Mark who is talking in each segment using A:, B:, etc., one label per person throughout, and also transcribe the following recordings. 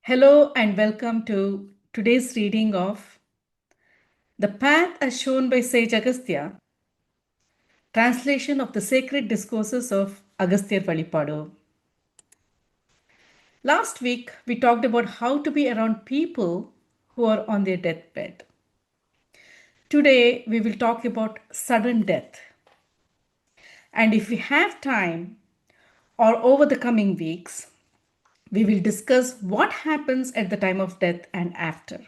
A: Hello and welcome to today's reading of The Path as Shown by Sage Agastya, translation of the sacred discourses of Agasthiyar Vazhipaadu. Last week, we talked about how to be around people who are on their deathbed. Today, we will talk about sudden death. And if we have time, or over the coming weeks, we will discuss what happens at the time of death and after.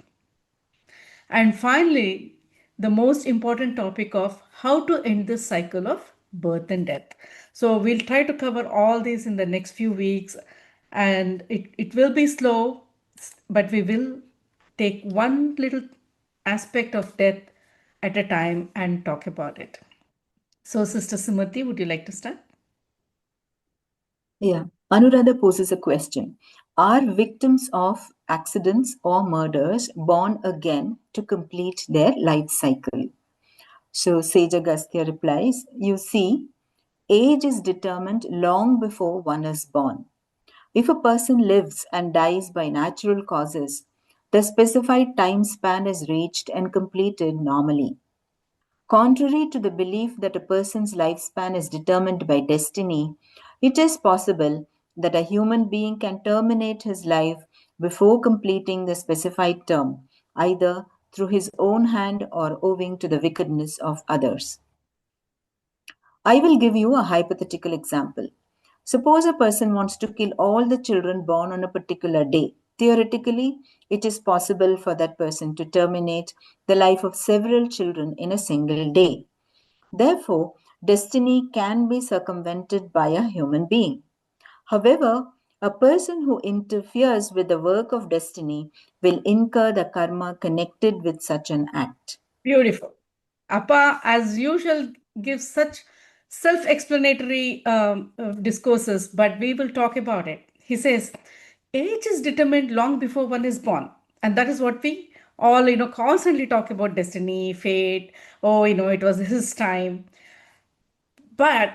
A: And finally, the most important topic of how to end this cycle of birth and death. So we'll try to cover all these in the next few weeks, and it will be slow, but we will take one little aspect of death at a time and talk about it. So, Sister Simati, would you like to start?
B: Yeah. Anuradha poses a question. Are victims of accidents or murders born again to complete their life cycle? So Sage Agastya replies, you see, age is determined long before one is born. If a person lives and dies by natural causes, the specified time span is reached and completed normally. Contrary to the belief that a person's lifespan is determined by destiny, it is possible that a human being can terminate his life before completing the specified term, either through his own hand or owing to the wickedness of others. I will give you a hypothetical example. Suppose a person wants to kill all the children born on a particular day. Theoretically, it is possible for that person to terminate the life of several children in a single day. Therefore, destiny can be circumvented by a human being. However, a person who interferes with the work of destiny will incur the karma connected with such an act.
A: Beautiful. Appa, as usual, gives such self explanatory discourses, but we will talk about it. He says, age is determined long before one is born. And that is what we all, constantly talk about destiny, fate. Oh, it was his time. But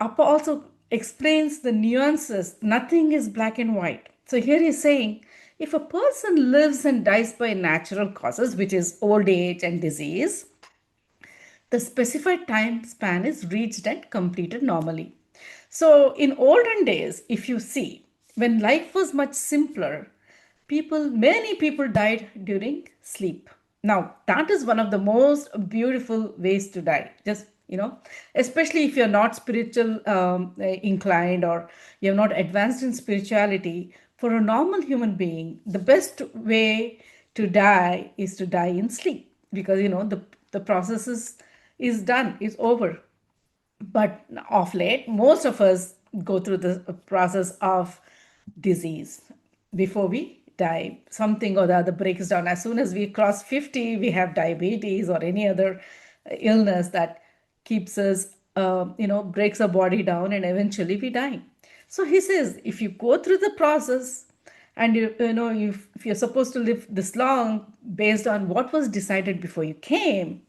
A: Appa also explains the nuances. Nothing is black and white. So here he's saying if a person lives and dies by natural causes, which is old age and disease, the specified time span is reached and completed normally. So, in olden days, if you see, when life was much simpler, many people died during sleep. Now, that is one of the most beautiful ways to die. Just, especially if you're not spiritual inclined or you're not advanced in spirituality, for a normal human being, the best way to die is to die in sleep because, the process is done, is over. But of late, most of us go through the process of disease before we die. Something or the other breaks down. As soon as we cross 50, we have diabetes or any other illness that keeps us, breaks our body down, and eventually we die. So he says, if you go through the process and if you're supposed to live this long based on what was decided before you came,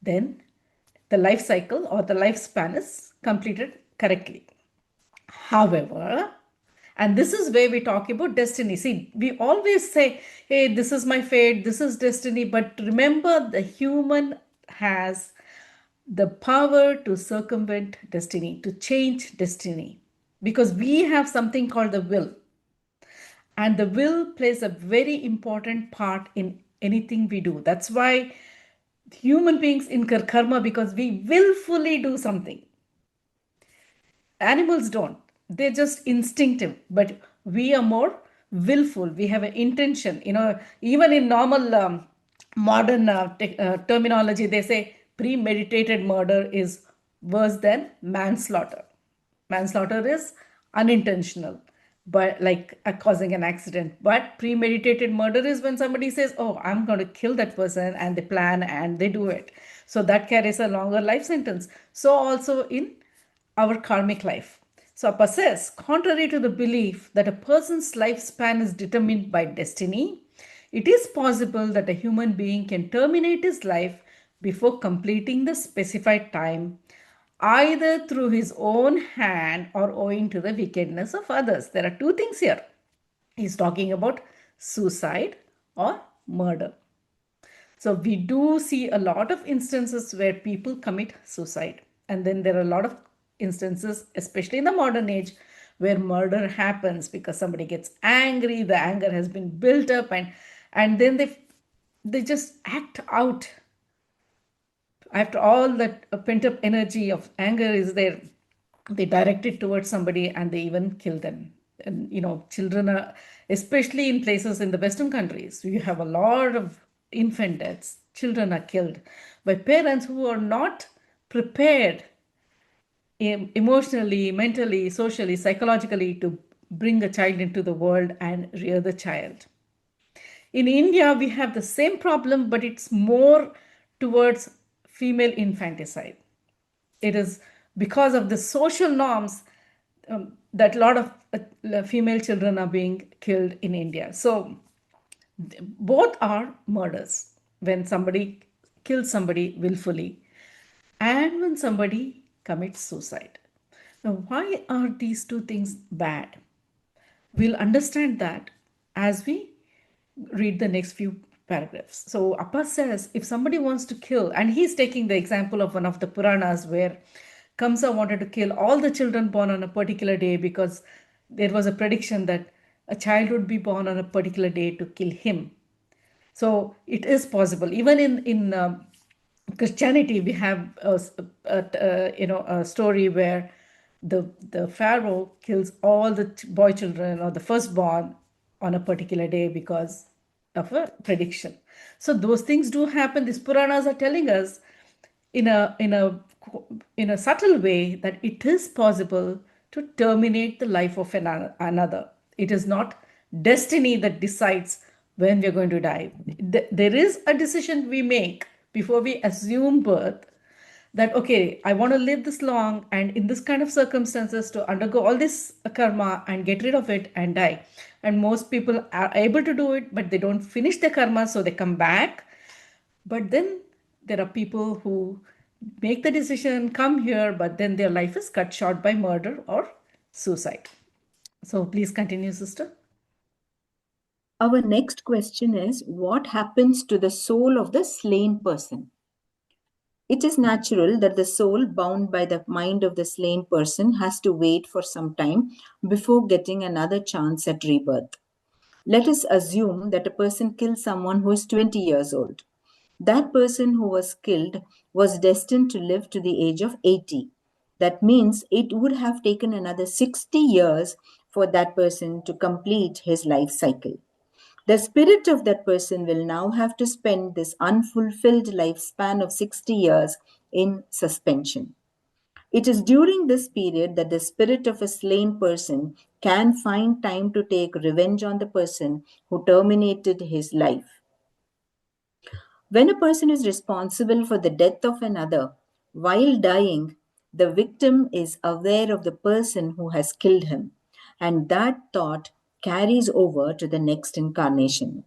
A: then the life cycle or the lifespan is completed correctly. However, and this is where we talk about destiny. See, we always say, hey, this is my fate, this is destiny. But remember, the human has the power to circumvent destiny, to change destiny, because we have something called the will. And the will plays a very important part in anything we do. That's why human beings incur karma because we willfully do something. Animals don't. They're just instinctive, but we are more willful. We have an intention. Even in normal modern terminology, they say premeditated murder is worse than manslaughter. Manslaughter is unintentional, but like causing an accident. But premeditated murder is when somebody says, "Oh, I'm going to kill that person," and they plan and they do it. So that carries a longer life sentence. So also in our karmic life. So, Appa says, contrary to the belief that a person's lifespan is determined by destiny, it is possible that a human being can terminate his life before completing the specified time, either through his own hand or owing to the wickedness of others. There are two things here. He's talking about suicide, or murder. So we do see a lot of instances where people commit suicide. And then there are a lot of instances, especially in the modern age, where murder happens because somebody gets angry, the anger has been built up, and then they just act out after all that pent up energy of anger is there. They direct it towards somebody and they even kill them. And children are, especially in places in the western countries, you have a lot of infant deaths. Children are killed by parents who are not prepared emotionally, mentally, socially, psychologically to bring a child into the world and rear the child. In India, we have the same problem, but it's more towards female infanticide. It is because of the social norms that a lot of female children are being killed in India. So both are murders when somebody kills somebody willfully and when somebody commits suicide. Now, why are these two things bad? We'll understand that as we read the next few paragraphs. So Appa says if somebody wants to kill, and he's taking the example of one of the Puranas where Kamsa wanted to kill all the children born on a particular day because there was a prediction that a child would be born on a particular day to kill him. So it is possible. Even in Christianity, we have a story where the pharaoh kills all the boy children or the firstborn on a particular day because of a prediction. So those things do happen. These Puranas are telling us in a subtle way that it is possible to terminate the life of another. It is not destiny that decides when we're going to die. There is a decision we make before we assume birth, that okay, I want to live this long and in this kind of circumstances to undergo all this karma and get rid of it and die. And most people are able to do it, but they don't finish their karma, so they come back. But then there are people who make the decision, come here, but then their life is cut short by murder or suicide. So please continue, sister.
B: Our next question is, what happens to the soul of the slain person? It is natural that the soul bound by the mind of the slain person has to wait for some time before getting another chance at rebirth. Let us assume that a person kills someone who is 20 years old. That person who was killed was destined to live to the age of 80. That means it would have taken another 60 years for that person to complete his life cycle. The spirit of that person will now have to spend this unfulfilled lifespan of 60 years in suspension. It is during this period that the spirit of a slain person can find time to take revenge on the person who terminated his life. When a person is responsible for the death of another, while dying, the victim is aware of the person who has killed him, and that thought carries over to the next incarnation.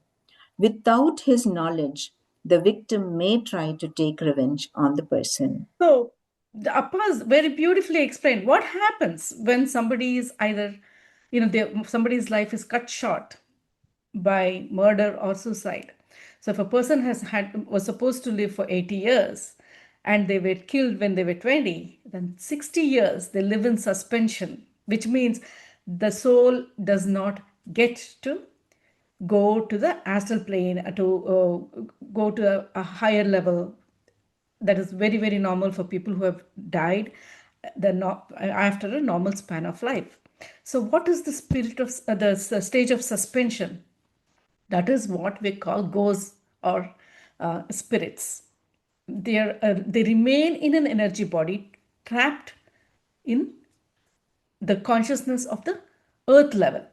B: Without his knowledge, the victim may try to take revenge on the person.
A: So the Appas very beautifully explained what happens when somebody is either, somebody's life is cut short by murder or suicide. So if a person was supposed to live for 80 years and they were killed when they were 20, then 60 years they live in suspension, which means the soul does not get to go to the astral plane, to go to a higher level. That is very, very normal for people who have died after a normal span of life. So what is the spirit of the stage of suspension? That is what we call ghosts or spirits. They remain in an energy body trapped in the consciousness of the earth level.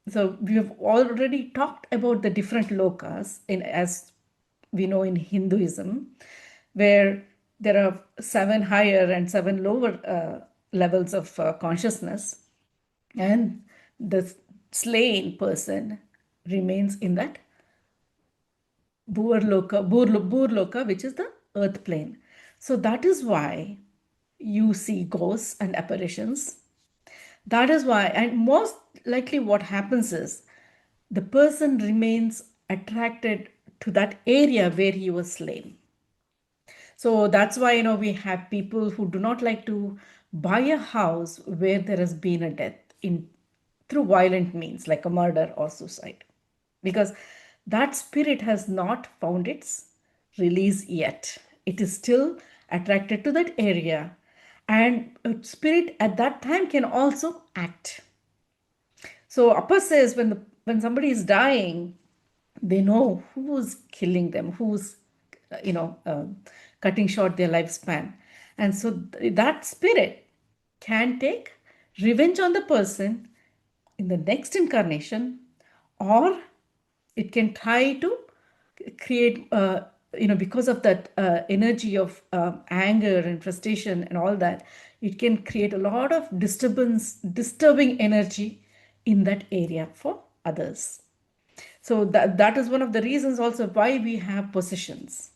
A: So we have already talked about the different lokas as we know in Hinduism, where there are 7 higher and 7 lower levels of consciousness, and the slain person remains in that Burloka, which is the earth plane. So that is why you see ghosts and apparitions. That is why, and most likely what happens is the person remains attracted to that area where he was slain. So that's why, we have people who do not like to buy a house where there has been a death in through violent means like a murder or suicide, because that spirit has not found its release yet. It is still attracted to that area, and a spirit at that time can also act. So Appa says when somebody is dying, they know who's killing them, who's you know uh, cutting short their lifespan, and so that spirit can take revenge on the person in the next incarnation, or it can try to create because of that energy of anger and frustration and all that, it can create a lot of disturbing energy in that area for others. So that is one of the reasons also why we have possessions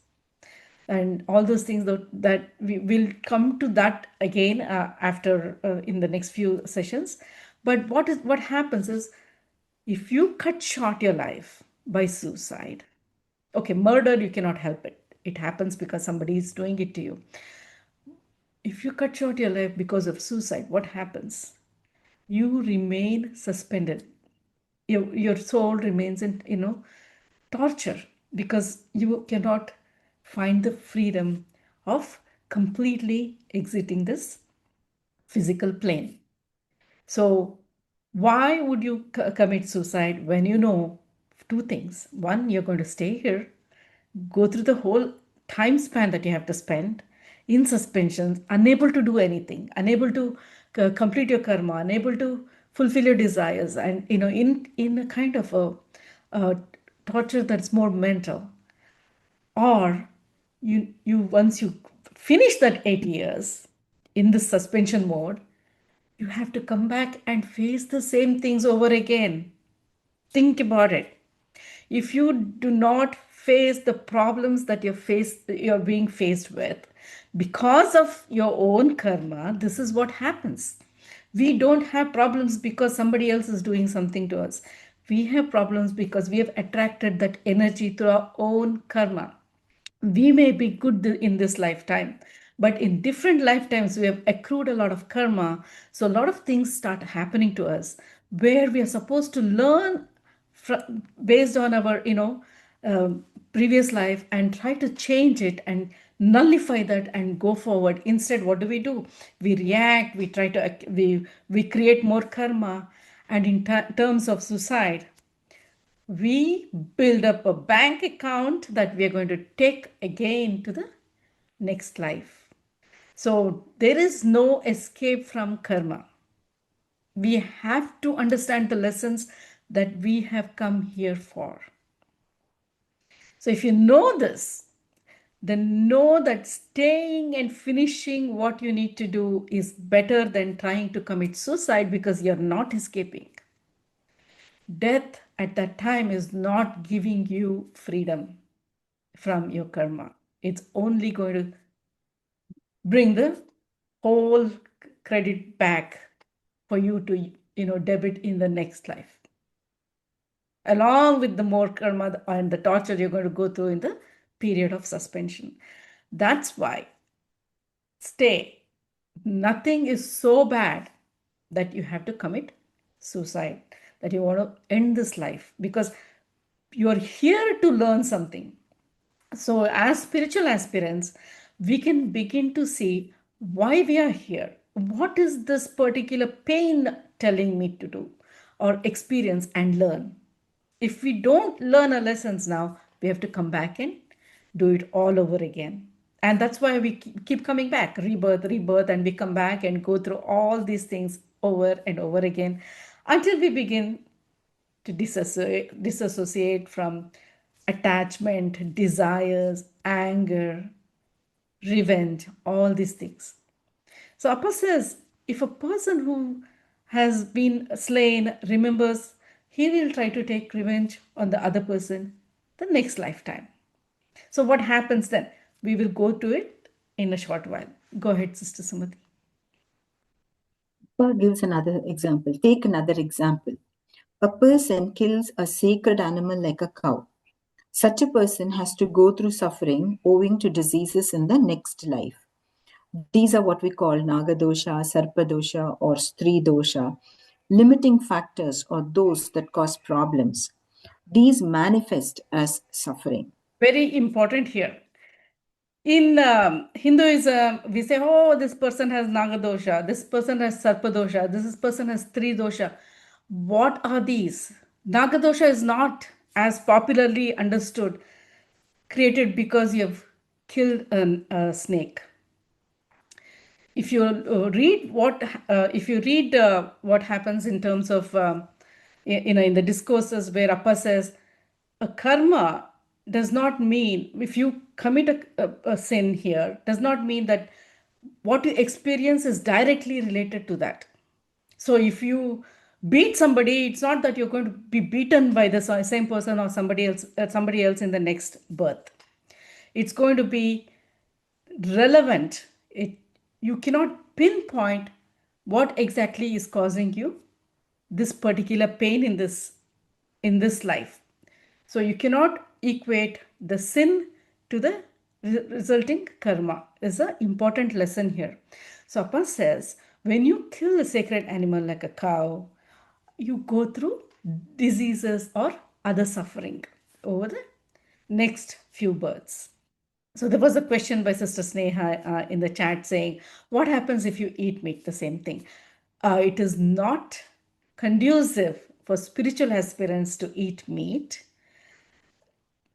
A: and all those things that we will come to that again after in the next few sessions. But what happens is, if you cut short your life by suicide, okay, murder, you cannot help it. It happens because somebody is doing it to you. If you cut short your life because of suicide, what happens? You remain suspended. Your soul remains in, torture, because you cannot find the freedom of completely exiting this physical plane. So, why would you commit suicide when you know two things? One, you're going to stay here, go through the whole time span that you have to spend in suspensions, unable to do anything, unable to complete your karma, unable to fulfill your desires, and in a kind of a torture that's more mental. Or you once you finish that 8 years in the suspension mode, you have to come back and face the same things over again. Think about it. If you do not face the problems that you're being faced with because of your own karma, this is what happens. We don't have problems because somebody else is doing something to us. We have problems because we have attracted that energy through our own karma. We may be good in this lifetime, but in different lifetimes we have accrued a lot of karma. So a lot of things start happening to us where we are supposed to learn based on our previous life and try to change it and nullify that and go forward. Instead, what do? We react, we try to we create more karma. And in terms of suicide, we build up a bank account that we are going to take again to the next life. So there is no escape from karma. We have to understand the lessons that we have come here for. So if you know this, then know that staying and finishing what you need to do is better than trying to commit suicide, because you're not escaping. Death at that time is not giving you freedom from your karma. It's only going to bring the whole credit back for you to, debit in the next life, along with the more karma and the torture you're going to go through in the period of suspension. That's why stay. Nothing is so bad that you have to commit suicide, that you want to end this life, because you are here to learn something. So, as spiritual aspirants, we can begin to see why we are here. What is this particular pain telling me to do or experience and learn? If we don't learn our lessons now, we have to come back and do it all over again. And that's why we keep coming back, rebirth, and we come back and go through all these things over and over again until we begin to disassociate from attachment, desires, anger, revenge, all these things. So Appa says, if a person who has been slain remembers, he will try to take revenge on the other person the next lifetime. So what happens then? We will go to it in a short while. Go ahead, Sister Sumati.
B: Gives another example. Take another example. A person kills a sacred animal like a cow. Such a person has to go through suffering owing to diseases in the next life. These are what we call Nagadosha, Sarpadosha, or Stri dosha, limiting factors or those that cause problems. These manifest as suffering.
A: Very important here. In Hinduism, we say, oh, this person has Nagadosha, this person has Sarpadosha, this person has Tridosha. What are these? Nagadosha is not as popularly understood, created because you've killed a snake. If you read what happens in terms of in the discourses where Appa says a karma does not mean if you commit a sin here does not mean that what you experience is directly related to that. So if you beat somebody, it's not that you're going to be beaten by the same person or somebody else in the next birth. It's going to be relevant. You cannot pinpoint what exactly is causing you this particular pain in this life. So you cannot equate the sin to the resulting karma is an important lesson here. So Appa says when you kill a sacred animal like a cow, you go through diseases or other suffering over the next few births. So there was a question by Sister Sneha in the chat saying, what happens if you eat meat? The same thing. It is not conducive for spiritual aspirants to eat meat.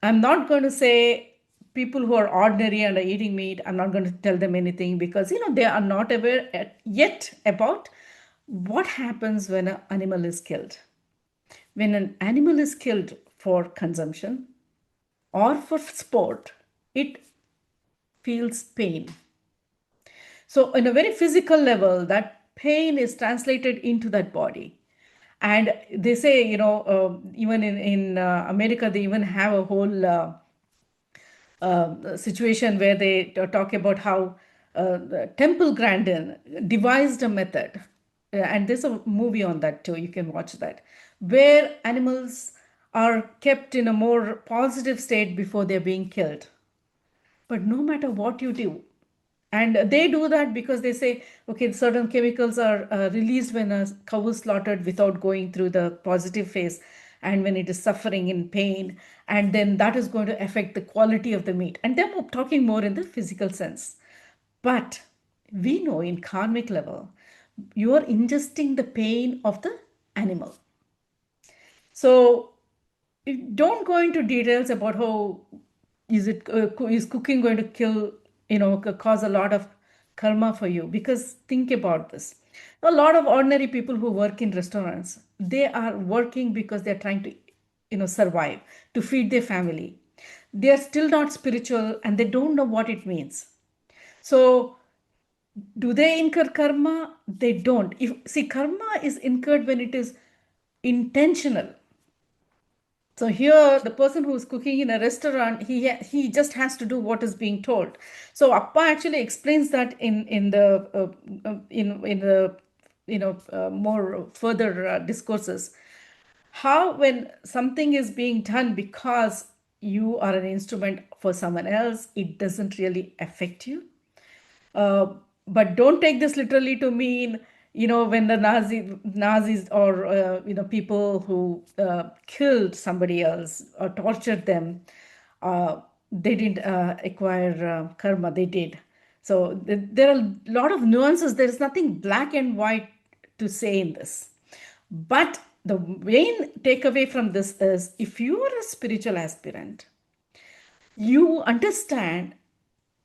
A: I'm not going to say people who are ordinary and are eating meat, I'm not going to tell them anything because, they are not aware yet about what happens when an animal is killed. When an animal is killed for consumption or for sport, it feels pain. So, in a very physical level, that pain is translated into that body. And they say, even in America, they even have a whole situation where they talk about how Temple Grandin devised a method. And there's a movie on that too, you can watch that, where animals are kept in a more positive state before they're being killed. But no matter what you do, and they do that because they say, okay, certain chemicals are released when a cow is slaughtered without going through the positive phase and when it is suffering in pain. And then that is going to affect the quality of the meat. And they're talking more in the physical sense. But we know in karmic level, you are ingesting the pain of the animal. So don't go into details about how is cooking going to kill, cause a lot of karma for you, because think about this. A lot of ordinary people who work in restaurants, they are working because they're trying to survive, to feed their family. They are still not spiritual and they don't know what it means. So do they incur karma? They don't. If see, karma is incurred when it is intentional. So here, the person who is cooking in a restaurant, he just has to do what is being told. So Appa actually explains that in the more further discourses, how when something is being done because you are an instrument for someone else, it doesn't really affect you. Uh, but don't take this literally to mean, when the Nazis or, people who killed somebody else or tortured them, they didn't acquire karma, they did. So there are a lot of nuances. There is nothing black and white to say in this. But the main takeaway from this is if you are a spiritual aspirant, you understand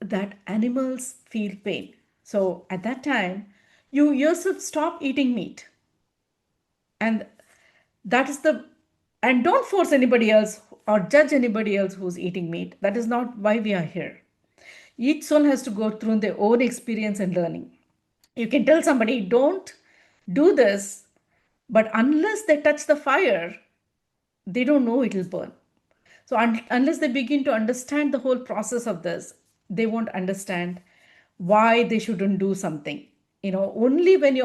A: that animals feel pain. So at that time, you yourself stop eating meat. And that is the, and don't force anybody else or judge anybody else who's eating meat. That is not why we are here. Each soul has to go through their own experience and learning. You can tell somebody, don't do this, but unless they touch the fire, they don't know it will burn. So unless they begin to understand the whole process of this, they won't understand why they shouldn't do something. Only when you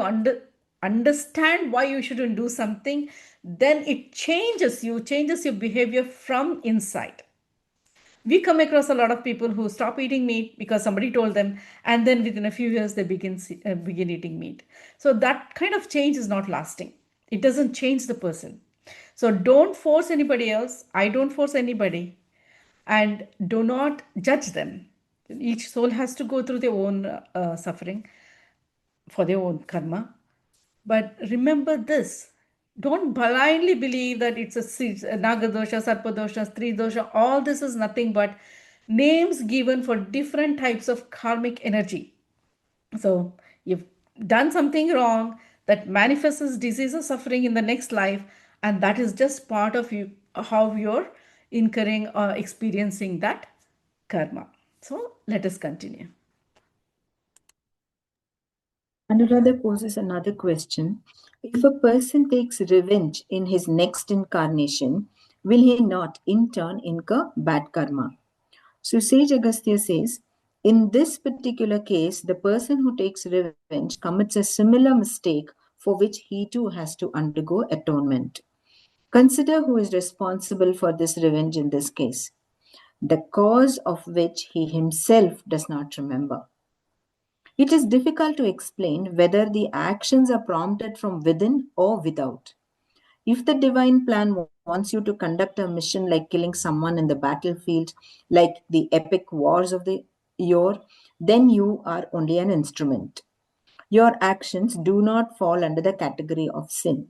A: understand why you shouldn't do something, then it changes your behavior from inside. We come across a lot of people who stop eating meat because somebody told them, and then within a few years they begin eating meat. So that kind of change is not lasting. It doesn't change the person. So don't force anybody else. I don't force anybody, and do not judge them. Each soul has to go through their own suffering for their own karma. But remember this, don't blindly believe that it's a Nagadosha, Sarpadosha, Stri dosha. All this is nothing but names given for different types of karmic energy. So you've done something wrong that manifests as disease or suffering in the next life, and that is just part of you, how you're incurring or experiencing that karma. So let us continue.
B: Anuradha poses another question. If a person takes revenge in his next incarnation, will he not in turn incur bad karma? So Sage Agastya says, in this particular case, the person who takes revenge commits a similar mistake for which he too has to undergo atonement. Consider who is responsible for this revenge in this case, the cause of which he himself does not remember. It is difficult to explain whether the actions are prompted from within or without. If the divine plan wants you to conduct a mission like killing someone in the battlefield, like the epic wars of the yore, then you are only an instrument. Your actions do not fall under the category of sin.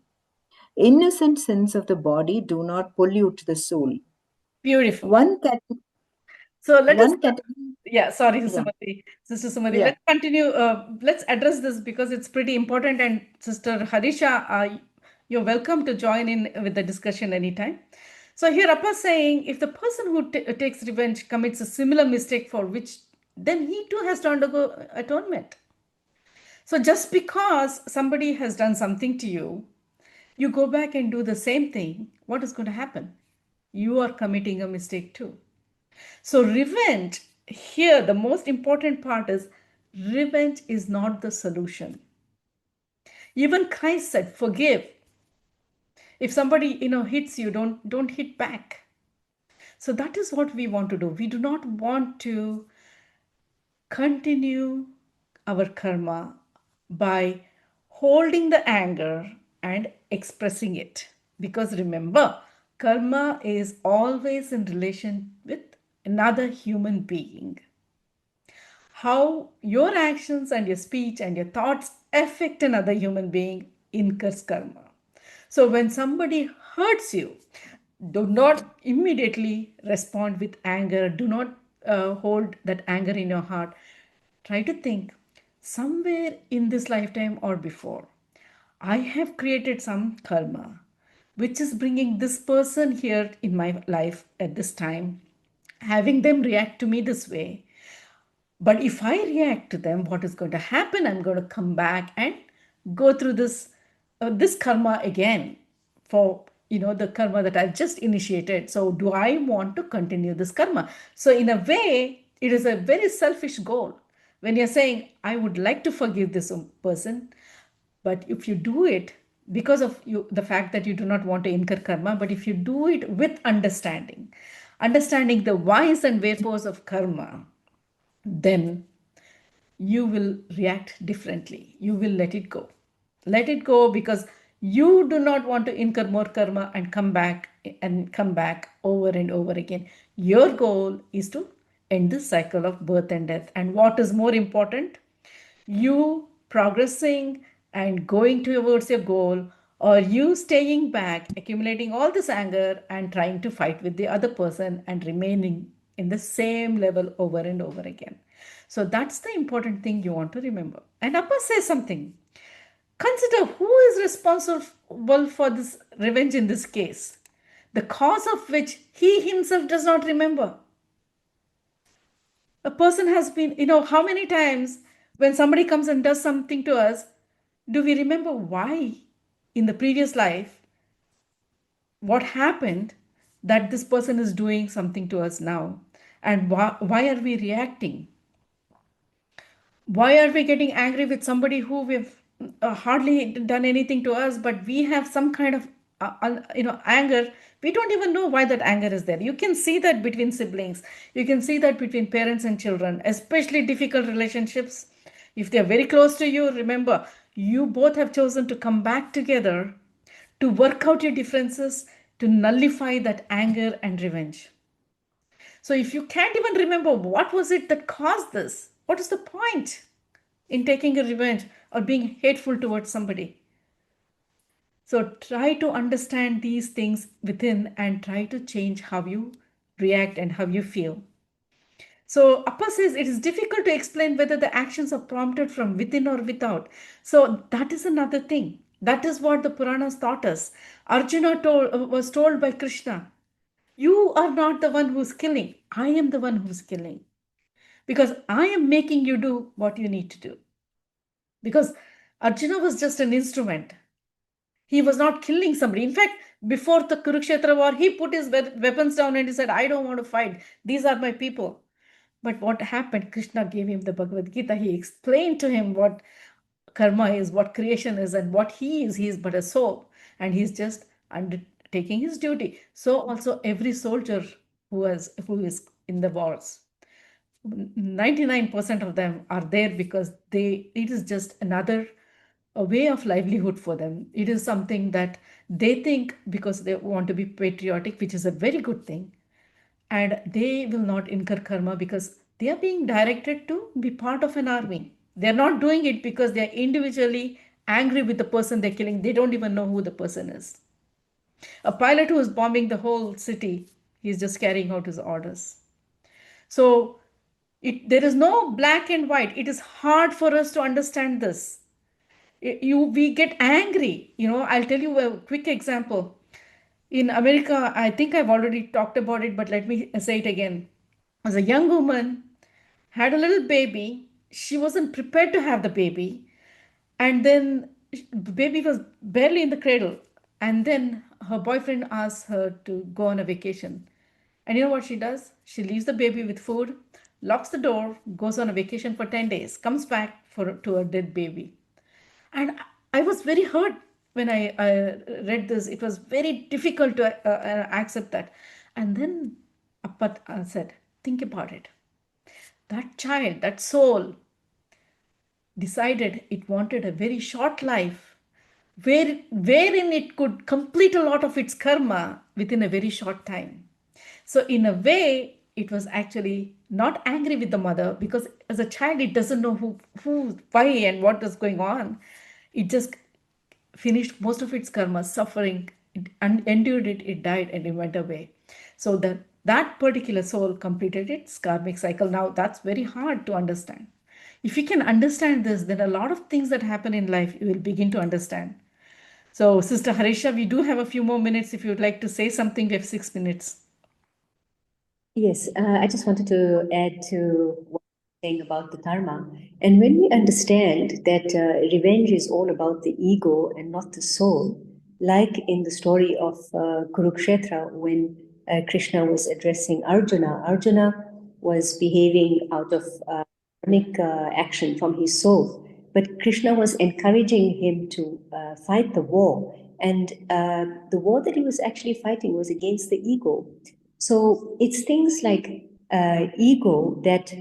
B: Innocent sins of the body do not pollute the soul.
A: Beautiful.
B: One, cat-
A: So let us,
B: one category,
A: yeah, sorry,
B: yeah,
A: Sister Sumati.
B: yeah.
A: Let's continue. Let's address this because it's pretty important. And Sister Harisha, you're welcome to join in with the discussion anytime. So here, Appa saying, if the person who takes revenge commits a similar mistake for which, then he too has to undergo atonement. So just because somebody has done something to you, you go back and do the same thing, what is going to happen? You are committing a mistake too. So, revenge here, the most important part is revenge is not the solution. Even Christ said, forgive. If somebody hits you, don't hit back. So that is what we want to do. We do not want to continue our karma by holding the anger and expressing it. Because remember, karma is always in relation with another human being. How your actions and your speech and your thoughts affect another human being incurs karma. So when somebody hurts you, do not immediately respond with anger. Do not hold that anger in your heart. Try to think somewhere in this lifetime or before, I have created some karma which is bringing this person here in my life at this time, having them react to me this way. But if I react to them, what is going to happen? I'm going to come back and go through this karma again for the karma that I've just initiated. So do I want to continue this karma? So in a way, it is a very selfish goal. When you're saying, I would like to forgive this person, but if you do it because of the fact that you do not want to incur karma, but if you do it with understanding the whys and wherefores of karma, then you will react differently. You will let it go. Let it go because you do not want to incur more karma and come back over and over again. Your goal is to end this cycle of birth and death. And what is more important? You progressing and going towards your goal, or you staying back, accumulating all this anger and trying to fight with the other person and remaining in the same level over and over again. So that's the important thing you want to remember. And Appa says something. Consider who is responsible for this revenge in this case, the cause of which he himself does not remember. A person has been, how many times when somebody comes and does something to us, do we remember why in the previous life, what happened that this person is doing something to us now? And why are we reacting? Why are we getting angry with somebody who we've hardly done anything to us, but we have some kind of anger. We don't even know why that anger is there. You can see that between siblings. You can see that between parents and children, especially difficult relationships. If they're very close to you, remember, you both have chosen to come back together to work out your differences, to nullify that anger and revenge. So if you can't even remember what was it that caused this, what is the point in taking a revenge or being hateful towards somebody? So try to understand these things within and try to change how you react and how you feel. So Appa says it is difficult to explain whether the actions are prompted from within or without. So that is another thing. That is what the Puranas taught us. Arjuna was told by Krishna, you are not the one who's killing. I am the one who's killing. Because I am making you do what you need to do. Because Arjuna was just an instrument. He was not killing somebody. In fact, before the Kurukshetra war, he put his weapons down and he said, I don't want to fight. These are my people. But what happened? Krishna gave him the Bhagavad Gita. He explained to him what karma is, what creation is, and what he is. He is but a soul. And he's just undertaking his duty. So also every soldier who is in the wars. 99% of them are there because it is just another a way of livelihood for them. It is something that they think because they want to be patriotic, which is a very good thing, and they will not incur karma because they are being directed to be part of an army. They're not doing it because they're individually angry with the person they're killing. They don't even know who the person is. A pilot who is bombing the whole city, he's just carrying out his orders. So there is no black and white. It is hard for us to understand this. We get angry. I'll tell you a quick example. In America, I think I've already talked about it, but let me say it again. As a young woman, had a little baby. She wasn't prepared to have the baby. And then the baby was barely in the cradle. And then her boyfriend asks her to go on a vacation. And you know what she does? She leaves the baby with food, locks the door, goes on a vacation for 10 days, comes back to a dead baby. And I was very hurt when I read this. It was very difficult to accept that. And then Appat said, think about it. That child, that soul, decided it wanted a very short life wherein it could complete a lot of its karma within a very short time. So in a way, it was actually not angry with the mother because as a child, it doesn't know who, why, and what is going on. It just finished most of its karma, suffering, endured it, it died, and it went away. So that particular soul completed its karmic cycle. Now that's very hard to understand. If you can understand this, then a lot of things that happen in life you will begin to understand. So, Sister Harisha, we do have a few more minutes. If you'd like to say something, we have 6 minutes.
C: Yes, I just wanted to add to what you're saying about the karma. And when we understand that revenge is all about the ego and not the soul, like in the story of Kurukshetra, when Krishna was addressing Arjuna, Arjuna was behaving out of karmic action from his soul. But Krishna was encouraging him to fight the war. And the war that he was actually fighting was against the ego. So it's things like ego that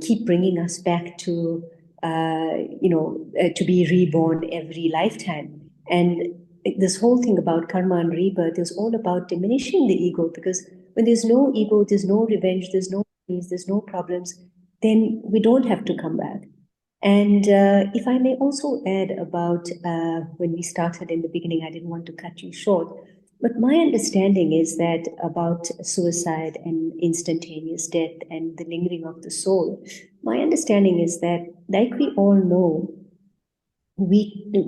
C: keep bringing us back to to be reborn every lifetime. And this whole thing about karma and rebirth is all about diminishing the ego, because when there's no ego, there's no revenge, there's no peace, there's no problems, then we don't have to come back. And if I may also add about when we started in the beginning, I didn't want to cut you short, but my understanding is that about suicide and instantaneous death and the lingering of the soul, my understanding is that, like we all know,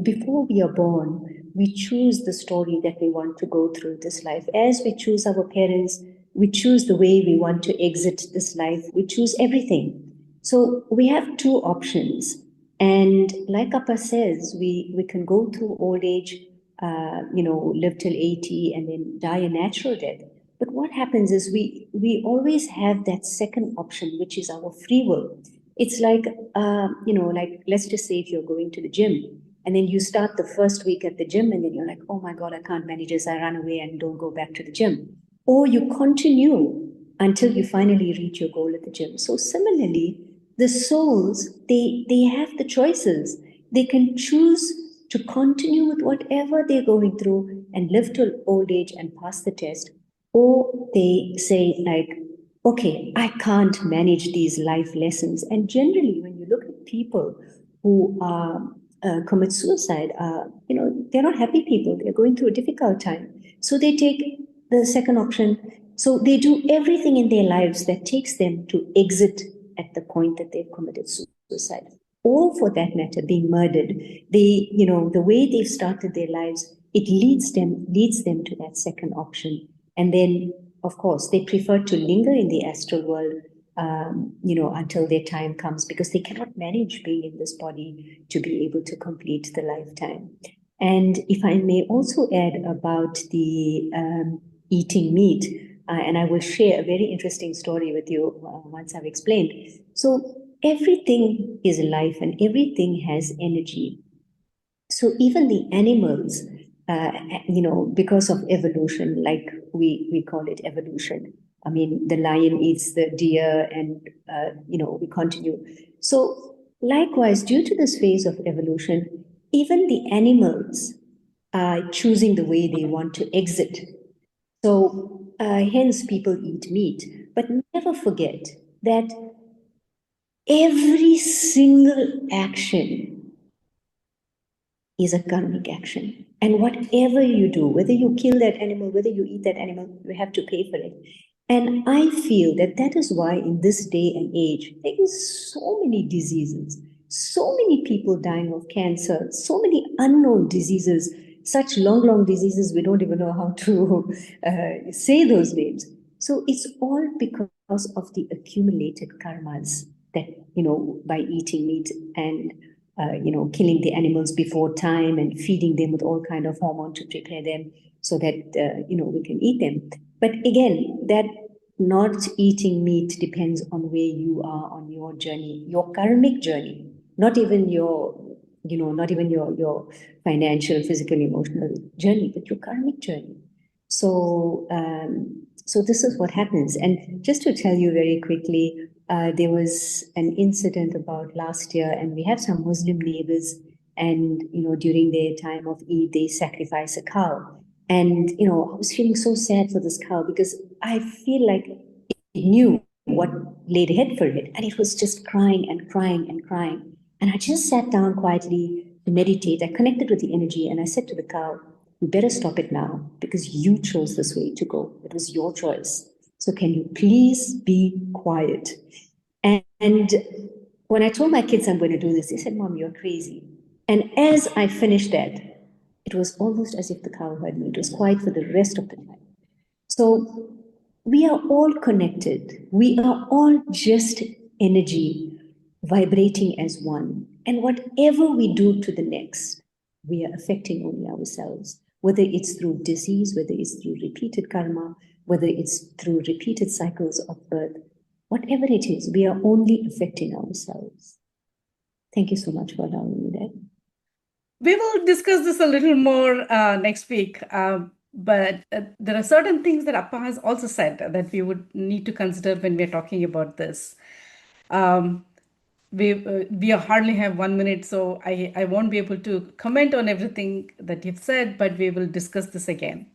C: before we are born, we choose the story that we want to go through this life. As we choose our parents, we choose the way we want to exit this life. We choose everything. So we have two options. And like Appa says, we can go through old age, live till 80 and then die a natural death. But what happens is we always have that second option, which is our free will. It's like, like let's just say if you're going to the gym and then you start the first week at the gym and then you're like, oh my God, I can't manage this. I run away and don't go back to the gym. Or you continue until you finally reach your goal at the gym. So similarly, the souls, they have the choices. They can choose to continue with whatever they're going through and live till old age and pass the test, or they say like, okay, I can't manage these life lessons. And generally, when you look at people who commit suicide, they're not happy people. They're going through a difficult time. So they take the second option. So they do everything in their lives that takes them to exit at the point that they've committed suicide. Or for that matter, being murdered. The way they've started their lives, it leads them to that second option. And then, of course, they prefer to linger in the astral world, until their time comes, because they cannot manage being in this body to be able to complete the lifetime. And if I may also add about the eating meat, and I will share a very interesting story with you once I've explained. So everything is life and everything has energy. So even the animals, because of evolution, like we call it evolution. I mean, the lion eats the deer, and we continue. So likewise, due to this phase of evolution, even the animals are choosing the way they want to exit. So hence people eat meat, but never forget that every single action is a karmic action. And whatever you do, whether you kill that animal, whether you eat that animal, you have to pay for it. And I feel that that is why in this day and age, there is so many diseases, so many people dying of cancer, so many unknown diseases, such long diseases, we don't even know how to say those names. So it's all because of the accumulated karmas that, by eating meat and killing the animals before time and feeding them with all kind of hormone to prepare them so that, we can eat them. But again, that not eating meat depends on where you are on your journey, your karmic journey, not even your financial, physical, emotional journey, but your karmic journey. So, so this is what happens. And just to tell you very quickly, there was an incident about last year, and we have some Muslim neighbors, and during their time of Eid, they sacrifice a cow. And I was feeling so sad for this cow because I feel like it knew what laid ahead for it, and it was just crying and crying and crying. And I just sat down quietly to meditate. I connected with the energy, and I said to the cow, "You better stop it now because you chose this way to go. It was your choice. So can you please be quiet?" And when I told my kids I'm going to do this, they said, "Mom, you're crazy." And as I finished that, it was almost as if the cow heard me. It was quiet for the rest of the time. So we are all connected. We are all just energy vibrating as one. And whatever we do to the next, we are affecting only ourselves, whether it's through disease, whether it's through repeated karma, whether it's through repeated cycles of birth. Whatever it is, we are only affecting ourselves. Thank you so much for allowing me that.
A: We will discuss this a little more next week. But there are certain things that Appa has also said that we would need to consider when we're talking about this. We hardly have 1 minute, so I won't be able to comment on everything that you've said, but we will discuss this again.